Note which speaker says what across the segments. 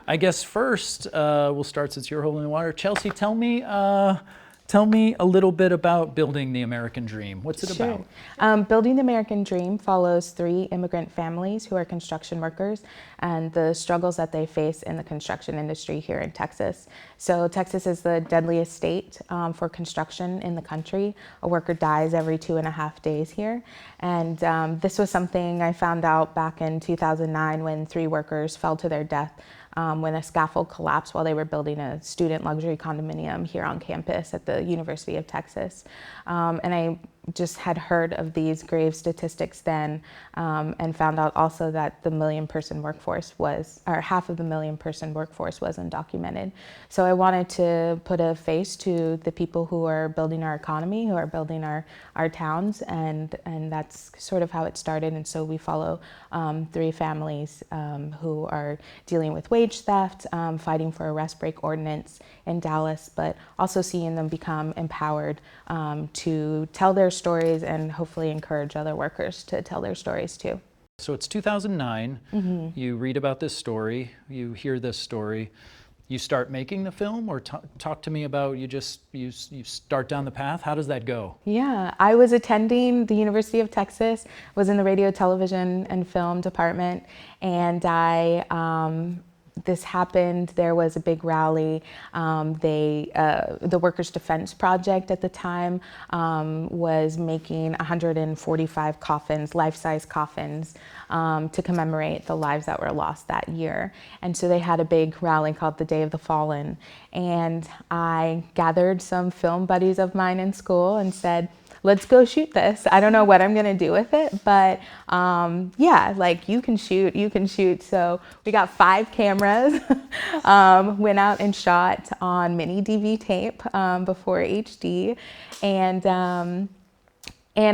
Speaker 1: I guess first, we'll start since you're holding the water. Chelsea, tell me a little bit about Building the American Dream. What's it
Speaker 2: Sure.
Speaker 1: about?
Speaker 2: Building the American Dream follows 3 immigrant families who are construction workers and the struggles that they face in the construction industry here in Texas. So Texas is the deadliest state for construction in the country. A worker dies every 2.5 days here. And this was something I found out back in 2009 when 3 workers fell to their death when a scaffold collapsed while they were building a student luxury condominium here on campus at the University of Texas. And I just had heard of these grave statistics then and found out also that the million-person workforce was, or half of the million-person workforce was undocumented. So I wanted to put a face to the people who are building our economy, who are building our towns, and that's sort of how it started. And so we follow 3 families who are dealing with wage theft, fighting for a rest break ordinance in Dallas, but also seeing them become empowered to tell their stories and hopefully encourage other workers to tell their stories too.
Speaker 1: So it's 2009. You read about this story, you hear this story. You start making the film, or talk to me about you start down the path. How does that go?
Speaker 2: Yeah, I was attending the University of Texas, was in the radio, television, and film department, and this happened. There was a big rally. The Workers' Defense Project at the time was making 145 coffins, life-size coffins, to commemorate the lives that were lost that year. And so they had a big rally called the Day of the Fallen. And I gathered some film buddies of mine in school and said, let's go shoot this. I don't know what I'm gonna do with it, but yeah, like you can shoot. So we got 5 cameras, went out and shot on mini DV tape before HD, and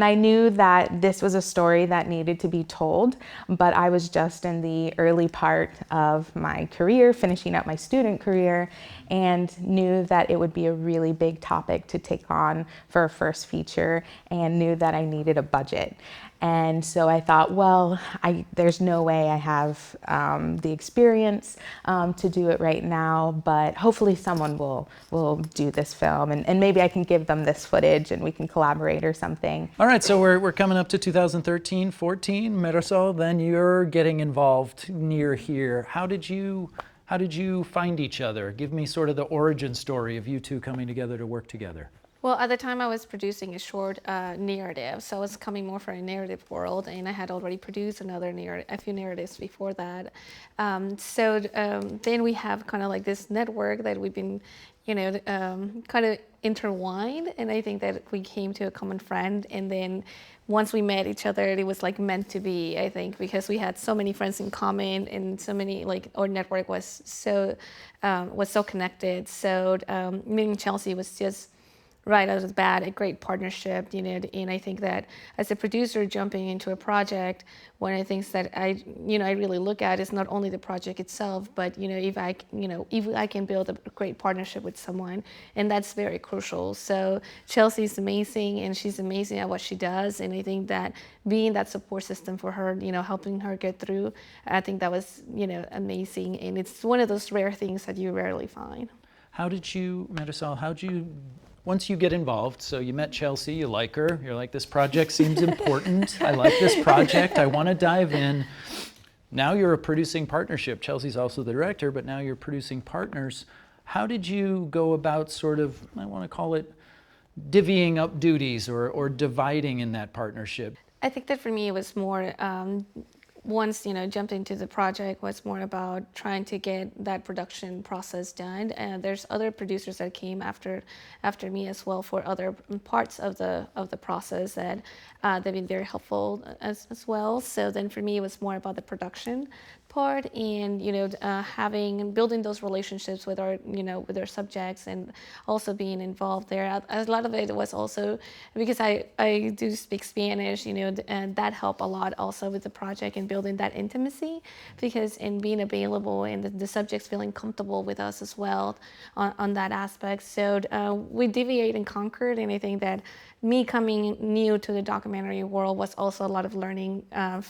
Speaker 2: I knew that this was a story that needed to be told, but I was just in the early part of my career, finishing up my student career, and knew that it would be a really big topic to take on for a first feature, and knew that I needed a budget. And so I thought, well, there's no way I have the experience to do it right now, but hopefully someone will do this film, and maybe I can give them this footage and we can collaborate or something.
Speaker 1: All right, so we're coming up to 2013, 14. Marisol, then you're getting involved near here. How did you find each other? Give me sort of the origin story of you two coming together to work together.
Speaker 3: Well, at the time I was producing a short narrative, so I was coming more from a narrative world, and I had already produced a few narratives before that. Then we have kind of like this network that we've been, kind of intertwined, and I think that we came to a common friend, and then once we met each other, it was like meant to be, I think, because we had so many friends in common, and so many, like, our network was so connected. So meeting Chelsea was just right out of the bat, a great partnership, and I think that as a producer jumping into a project, one of the things that I really look at is not only the project itself, but if I can build a great partnership with someone, and that's very crucial. So Chelsea's amazing, and she's amazing at what she does, and I think that being that support system for her, helping her get through, I think that was amazing, and it's one of those rare things that you rarely find.
Speaker 1: Marisol, once you get involved, so you met Chelsea, you like her, you're like, this project seems important, I like this project, I want to dive in. Now you're a producing partnership. Chelsea's also the director, but now you're producing partners. How did you go about sort of, I want to call it, divvying up duties or dividing in that partnership?
Speaker 3: I think that for me it was more, once jumped into the project, was more about trying to get that production process done. And there's other producers that came after me as well for other parts of the process that they've been very helpful as well. So then for me it was more about the production part, and building those relationships with our subjects, and also being involved there. A lot of it was also because I do speak Spanish, and that helped a lot also with the project and building that intimacy, because in being available and the subjects feeling comfortable with us as well on that aspect. So we deviate and conquered, and I think that me coming new to the documentary world was also a lot of learning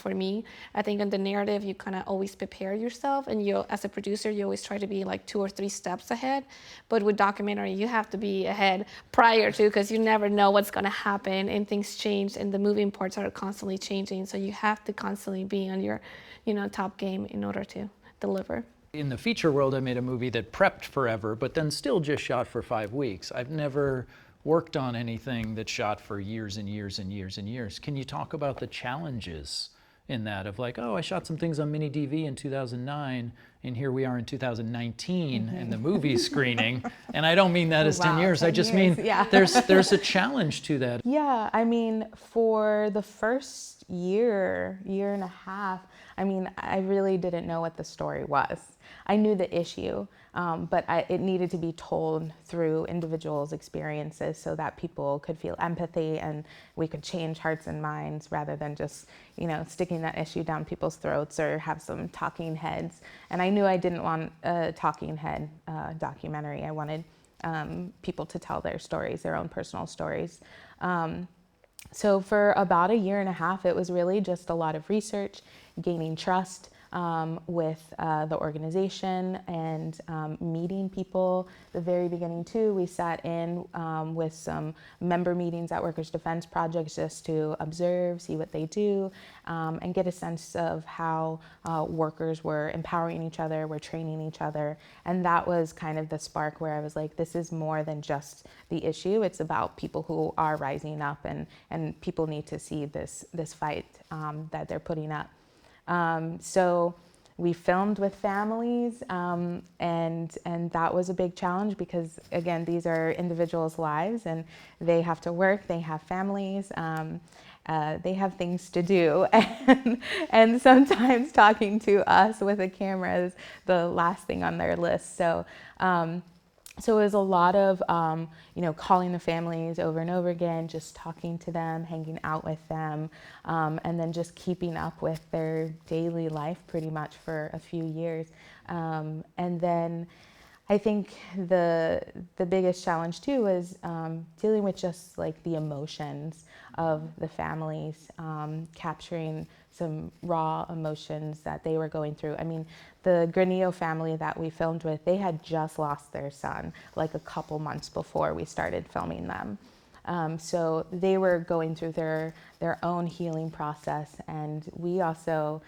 Speaker 3: for me. I think in the narrative, you kind of always prepare yourself, and you, as a producer, you always try to be like 2 or 3 steps ahead. But with documentary, you have to be ahead prior to, because you never know what's going to happen, and things change, and the moving parts are constantly changing. So you have to constantly be on your, top game in order to deliver.
Speaker 1: In the feature world, I made a movie that prepped forever, but then still just shot for 5 weeks. I've never worked on anything that shot for years and years and years and years. Can you talk about the challenges in that of like, oh, I shot some things on mini DV in 2009, and here we are in 2019, and the movie's screening. And I don't mean that as 10 years.
Speaker 2: 10
Speaker 1: I just
Speaker 2: years,
Speaker 1: mean
Speaker 2: yeah.
Speaker 1: there's a challenge to that.
Speaker 2: Yeah, I mean, for the first year and a half, I mean, I really didn't know what the story was. I knew the issue, but it needed to be told through individuals' experiences so that people could feel empathy and we could change hearts and minds rather than just, sticking that issue down people's throats or have some talking heads. And I knew I didn't want a talking head documentary. I wanted people to tell their stories, their own personal stories. So for about a year and a half, it was really just a lot of research, gaining trust with the organization, and meeting people. The very beginning too, we sat in with some member meetings at Workers' Defense Projects just to observe, see what they do, and get a sense of how workers were empowering each other, were training each other. And that was kind of the spark where I was like, this is more than just the issue. It's about people who are rising up, and people need to see this fight that they're putting up. So we filmed with families, and that was a big challenge because, again, these are individuals' lives and they have to work, they have families, they have things to do, and sometimes talking to us with a camera is the last thing on their list. So it was a lot of, calling the families over and over again, just talking to them, hanging out with them, and then just keeping up with their daily life pretty much for a few years. And then I think the biggest challenge too was dealing with just like the emotions of the families, capturing some raw emotions that they were going through. I mean, the Granillo family that we filmed with, they had just lost their son like a couple months before we started filming them. So they were going through their own healing process, and we also,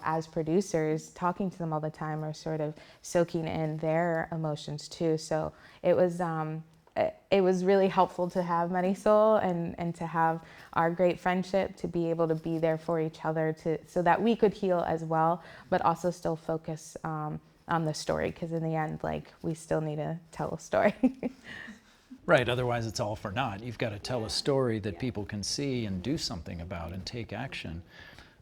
Speaker 2: as producers, talking to them all the time, are sort of soaking in their emotions too. So it was really helpful to have Marisol and to have our great friendship, to be able to be there for each other, so that we could heal as well, but also still focus on the story, because in the end, we still need to tell a story.
Speaker 1: Right, otherwise it's all for naught. You've got to tell a story that people can see and do something about and take action.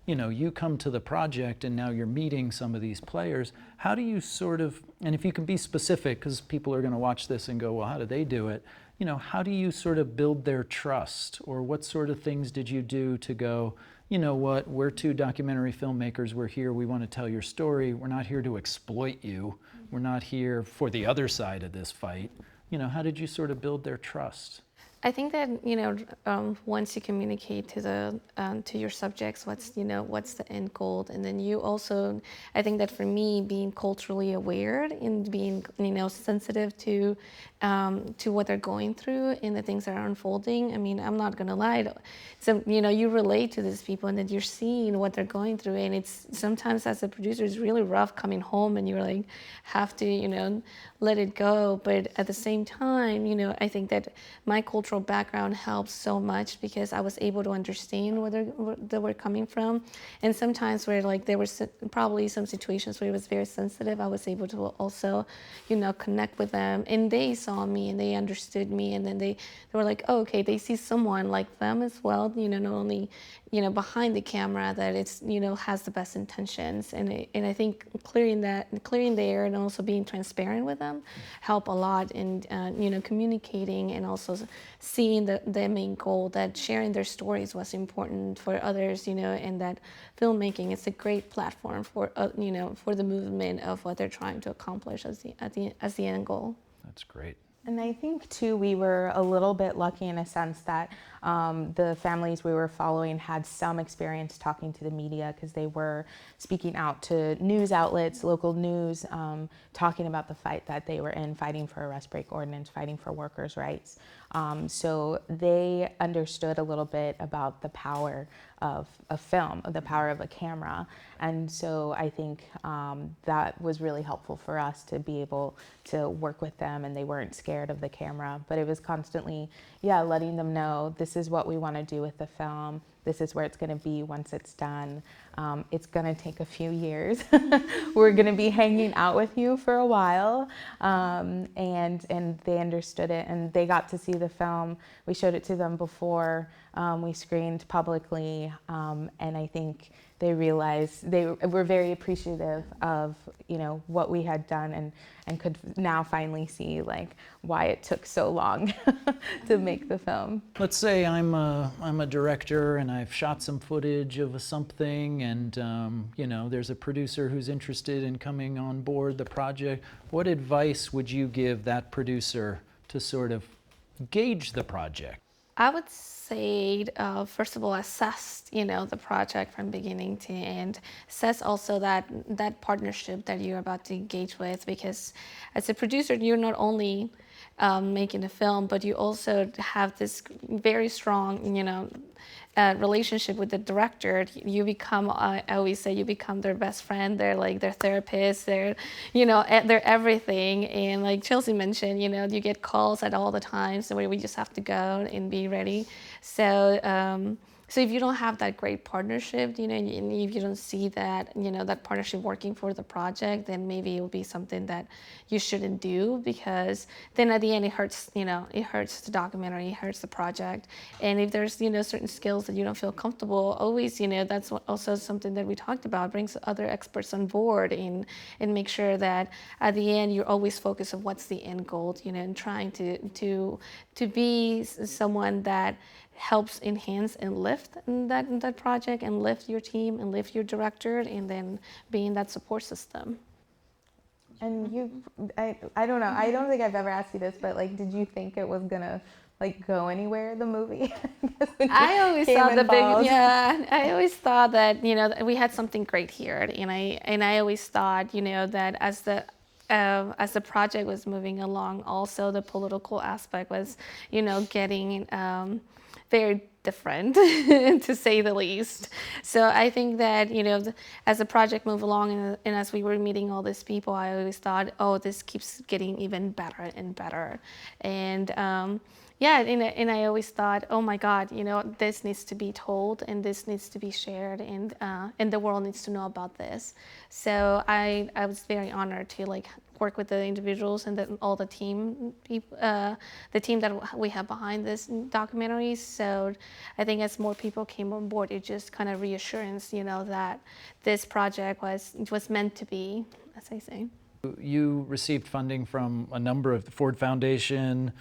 Speaker 1: You come to the project and now you're meeting some of these players. How do you sort of, and if you can be specific, because people are going to watch this and go, well, how do they do it? How do you sort of build their trust? Or what sort of things did you do to go, you know what, we're 2 documentary filmmakers, we're here, we want to tell your story, we're not here to exploit you, we're not here for the other side of this fight. How did you sort of build their trust?
Speaker 3: I think that once you communicate to your subjects what's the end goal, and then you also, I think that for me, being culturally aware and being sensitive to what they're going through and the things that are unfolding. I mean, I'm not gonna lie. So you relate to these people, and then you're seeing what they're going through, and it's sometimes as a producer it's really rough coming home, and you're like have to let it go. But at the same time, I think that my cultural background helps so much because I was able to understand where they were coming from, and sometimes where there were probably some situations where it was very sensitive, I was able to also connect with them, and they saw me and they understood me, and then they were like, oh, okay, they see someone like them as well, not only behind the camera, that it's, has the best intentions. And I think clearing the air and also being transparent with them help a lot in, communicating and also seeing the main goal, that sharing their stories was important for others, and that filmmaking is a great platform for, for the movement of what they're trying to accomplish as the end goal.
Speaker 1: That's great.
Speaker 2: And I think too, we were a little bit lucky in a sense that the families we were following had some experience talking to the media, because they were speaking out to news outlets, local news, talking about the fight that they were in, fighting for a rest break ordinance, fighting for workers' rights. So they understood a little bit about the power of a film, the power of a camera. And so I think that was really helpful for us to be able to work with them, and they weren't scared of the camera, but it was constantly, letting them know, this is what we want to do with the film. This is where it's going to be once it's done. It's going to take a few years. We're going to be hanging out with you for a while. And they understood it, and they got to see the film. We showed it to them before we screened publicly, and I think they realized, they were very appreciative of what we had done, and could now finally see like why it took so long to make the film.
Speaker 1: Let's say I'm a director and I've shot some footage of something, and there's a producer who's interested in coming on board the project. What advice would you give that producer to sort of gauge the project?
Speaker 3: I would say, first of all, assess, the project from beginning to end. Assess also that partnership that you're about to engage with, because as a producer, you're not only making a film, but you also have this very strong, relationship with the director. You become, I always say, you become their best friend. They're like their therapist. They're, they're everything. And like Chelsea mentioned, you get calls at all the times, so we just have to go and be ready. So, so if you don't have that great partnership, and if you don't see that, that partnership working for the project, then maybe it will be something that you shouldn't do, because then at the end it hurts, it hurts the documentary, it hurts the project. And if there's, certain skills that you don't feel comfortable, always, that's also something that we talked about, brings other experts on board and make sure that at the end you're always focused on what's the end goal, and trying to be someone that helps enhance and lift that project, and lift your team and lift your director, and then being that support system.
Speaker 2: And I don't know, I don't think I've ever asked you this, but like, did you think it was gonna like go anywhere, the movie?
Speaker 3: I always thought I always thought that, that we had something great here, and I always thought, that as the project was moving along, also the political aspect was, getting very different, to say the least. So I think that, as the project moved along and as we were meeting all these people, I always thought, oh, this keeps getting even better and better. And and I always thought, oh my God, this needs to be told, and this needs to be shared, and the world needs to know about this. So I was very honored to like work with the individuals and all the team that we have behind this documentary. So I think as more people came on board, it just kind of reassurance, that this project was meant to be, as I say.
Speaker 1: You received funding from a number of the Ford Foundation,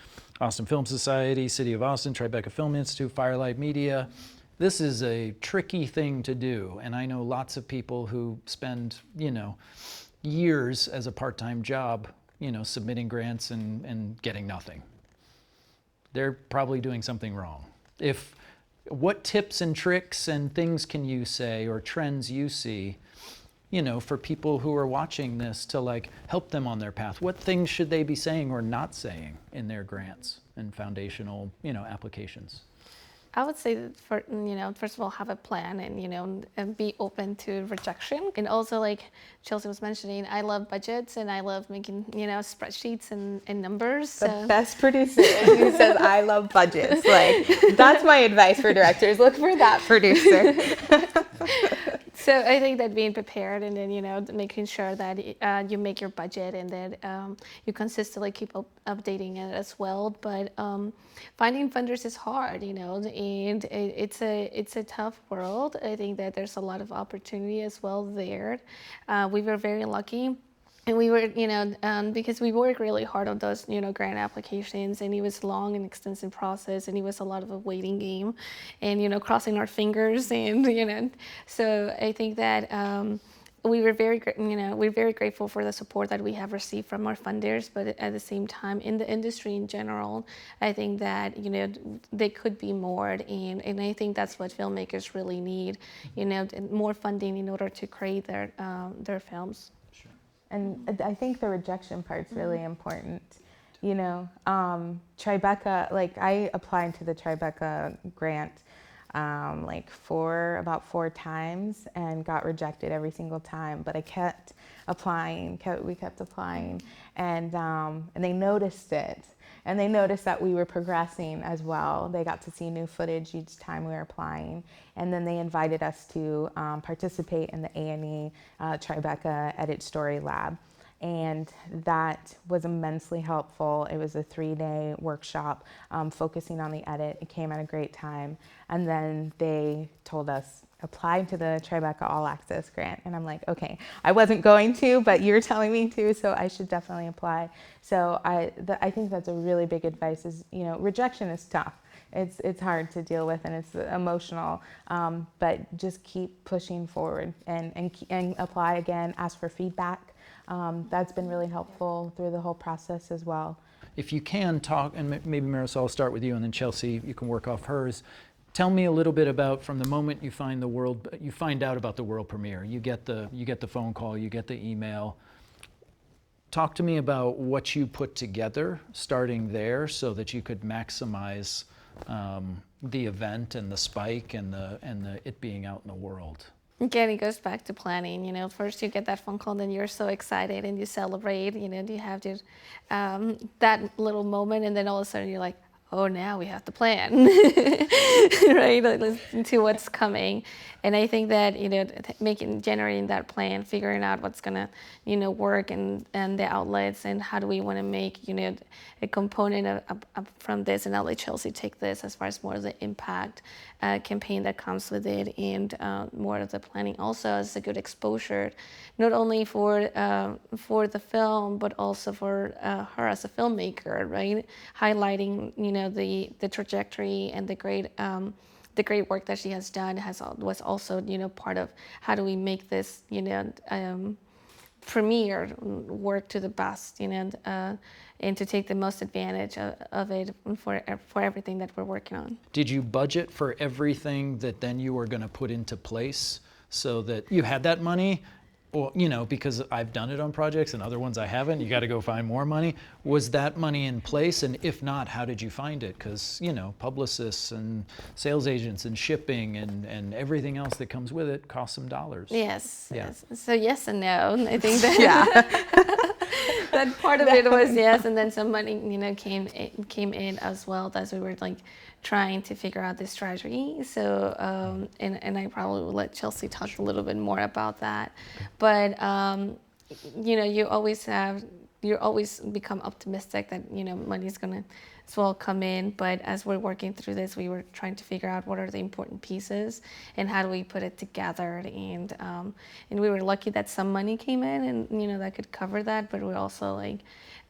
Speaker 1: Austin Film Society, City of Austin, Tribeca Film Institute, Firelight Media. This is a tricky thing to do, and I know lots of people who spend, years as a part-time job, submitting grants and getting nothing. They're probably doing something wrong. What tips and tricks and things can you say, or trends you see, for people who are watching this to like help them on their path? What things should they be saying or not saying in their grants and foundational, applications?
Speaker 3: I would say that first of all, have a plan, and be open to rejection. And also, like Chelsea was mentioning, I love budgets, and I love making, spreadsheets and numbers.
Speaker 2: The best producer who says, I love budgets. Like, that's my advice for directors. Look for that producer.
Speaker 3: So I think that being prepared and then, making sure that you make your budget and that you consistently keep updating it as well. But finding funders is hard, and it's a tough world. I think that there's a lot of opportunity as well there. We were very lucky. And we were, because we worked really hard on those, grant applications, and it was long and extensive process, and it was a lot of a waiting game, and crossing our fingers, and so I think that we were we're very grateful for the support that we have received from our funders, but at the same time, in the industry in general, I think that they could be more, and I think that's what filmmakers really need, more funding in order to create their films.
Speaker 2: And I think the rejection part's really important. Tribeca, like I applied to the Tribeca grant about 4 times and got rejected every single time. But I kept applying, we kept applying, and they noticed it. And they noticed that we were progressing as well. They got to see new footage each time we were applying. And then they invited us to participate in the A&E Tribeca Edit Story Lab. And that was immensely helpful. It was a 3-day workshop focusing on the edit. It came at a great time. And then they told us, apply to the Tribeca All Access grant. And I'm like, okay, I wasn't going to, but you're telling me to, so I should definitely apply. So I think that's a really big advice is, rejection is tough. It's hard to deal with and it's emotional, but just keep pushing forward and apply again, ask for feedback. That's been really helpful through the whole process as well.
Speaker 1: If you can talk, and maybe Marisol, I'll start with you, and then Chelsea, you can work off hers. Tell me a little bit about from the moment you find out about the world premiere. You get the phone call, you get the email. Talk to me about what you put together, starting there, so that you could maximize the event and the spike and it being out in the world.
Speaker 3: Again, it goes back to planning. First you get that phone call, then you're so excited and you celebrate. You have to that little moment, and then all of a sudden you're like, oh, now we have to plan, right? Listen to what's coming. And I think that, generating that plan, figuring out what's gonna, work and the outlets and how do we wanna make, a component from this, and I'll let Chelsea take this as far as more of the impact campaign that comes with it, and more of the planning also as a good exposure, not only for the film, but also for her as a filmmaker, right? Highlighting, the trajectory and the great work that she has done was also, part of how do we make this, premiere work to the best, and to take the most advantage of it for everything that we're working on.
Speaker 1: Did you budget for everything that then you were going to put into place so that you had that money? Or, because I've done it on projects and other ones I haven't, you got to go find more money. Was that money in place? And if not, how did you find it? Because, publicists and sales agents and shipping and everything else that comes with it costs some dollars.
Speaker 3: Yes.
Speaker 1: Yeah.
Speaker 3: Yes. So yes and no. I think that that part of it was yes, and then some money, came in as well as we were trying to figure out this strategy. So and I probably will let Chelsea talk a little bit more about that. But you always become optimistic that money's gonna as well come in. But as we're working through this, we were trying to figure out what are the important pieces and how do we put it together. And we were lucky that some money came in, and that could cover that. But we're also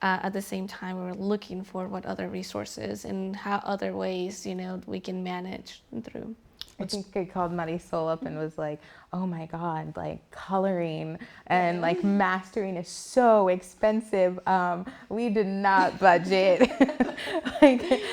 Speaker 3: at the same time, we were looking for what other resources and how other ways we can manage through.
Speaker 2: I think I called Marisol up and was like, oh my God, coloring and mastering is so expensive. We did not budget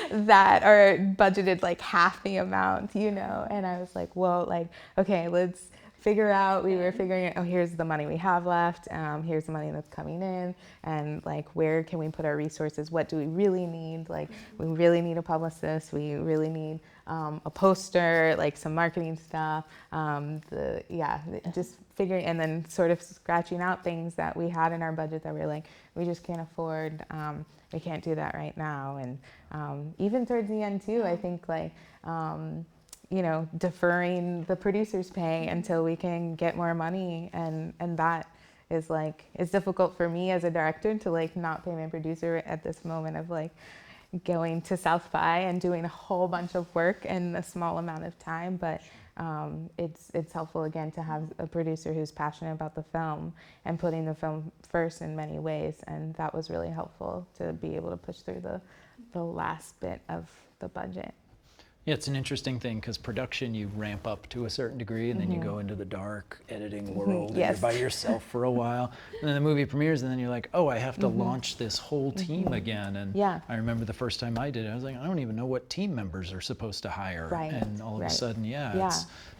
Speaker 2: that, or budgeted half the amount, and I was like, well, okay, let's figure out, we were figuring out, oh, here's the money we have left, here's the money that's coming in, and where can we put our resources? What do we really need? We really need a publicist, we really need a poster, some marketing stuff, just figuring, and then sort of scratching out things that we had in our budget that we were we just can't afford, we can't do that right now. And even towards the end too, I think deferring the producer's pay until we can get more money, and that is like, it's difficult for me as a director to like not pay my producer at this moment of like going to South by and doing a whole bunch of work in a small amount of time. But it's helpful again to have a producer who's passionate about the film and putting the film first in many ways, and that was really helpful to be able to push through the last bit of the budget.
Speaker 1: Yeah, it's an interesting thing because production, you ramp up to a certain degree and then you go into the dark editing world and
Speaker 2: Yes.
Speaker 1: you're by yourself for a while. And then the movie premieres and then you're like, oh, I have to launch this whole team again. And
Speaker 2: Yeah.
Speaker 1: I remember the first time I did it, I was like, I don't even know what team members are supposed to hire.
Speaker 2: Right,
Speaker 1: And all of a
Speaker 2: right.
Speaker 1: sudden,
Speaker 2: Yeah.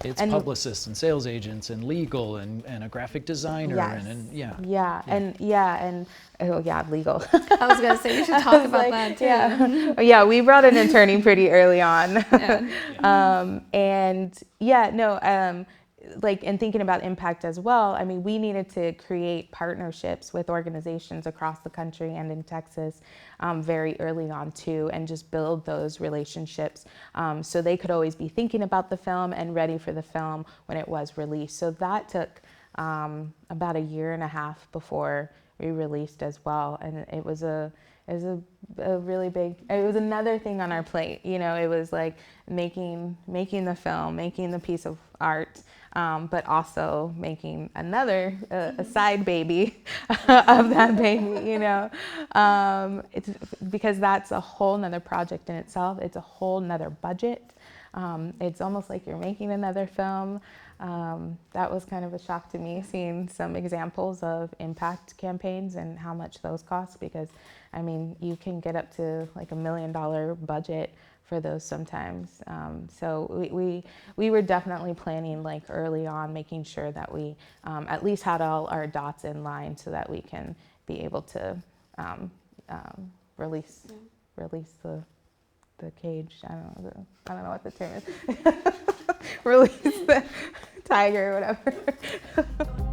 Speaker 1: it's
Speaker 2: And-
Speaker 1: publicists and sales agents and legal and a graphic designer
Speaker 2: Yes.
Speaker 1: and yeah.
Speaker 2: And oh yeah, legal.
Speaker 3: I was gonna say we should talk about that too.
Speaker 2: Yeah, we brought an attorney pretty early on.
Speaker 3: Yeah.
Speaker 2: Like in thinking about impact as well, I mean, we needed to create partnerships with organizations across the country and in Texas very early on too, and just build those relationships so they could always be thinking about the film and ready for the film when it was released. So that took about a year and a half before we released as well, and it was a really big, it was another thing on our plate. It was like making the film, making the piece of art, but also making another a side baby of that baby. It's because that's a whole nother project in itself. It's a whole nother budget. It's almost like you're making another film. That was kind of a shock to me, seeing some examples of impact campaigns and how much those cost, because I mean, you can get up to like $1 million budget for those sometimes. So we were definitely planning like early on, making sure that we at least had all our dots in line so that we can be able to release the cage. I don't know what the term is. Release the tiger or whatever.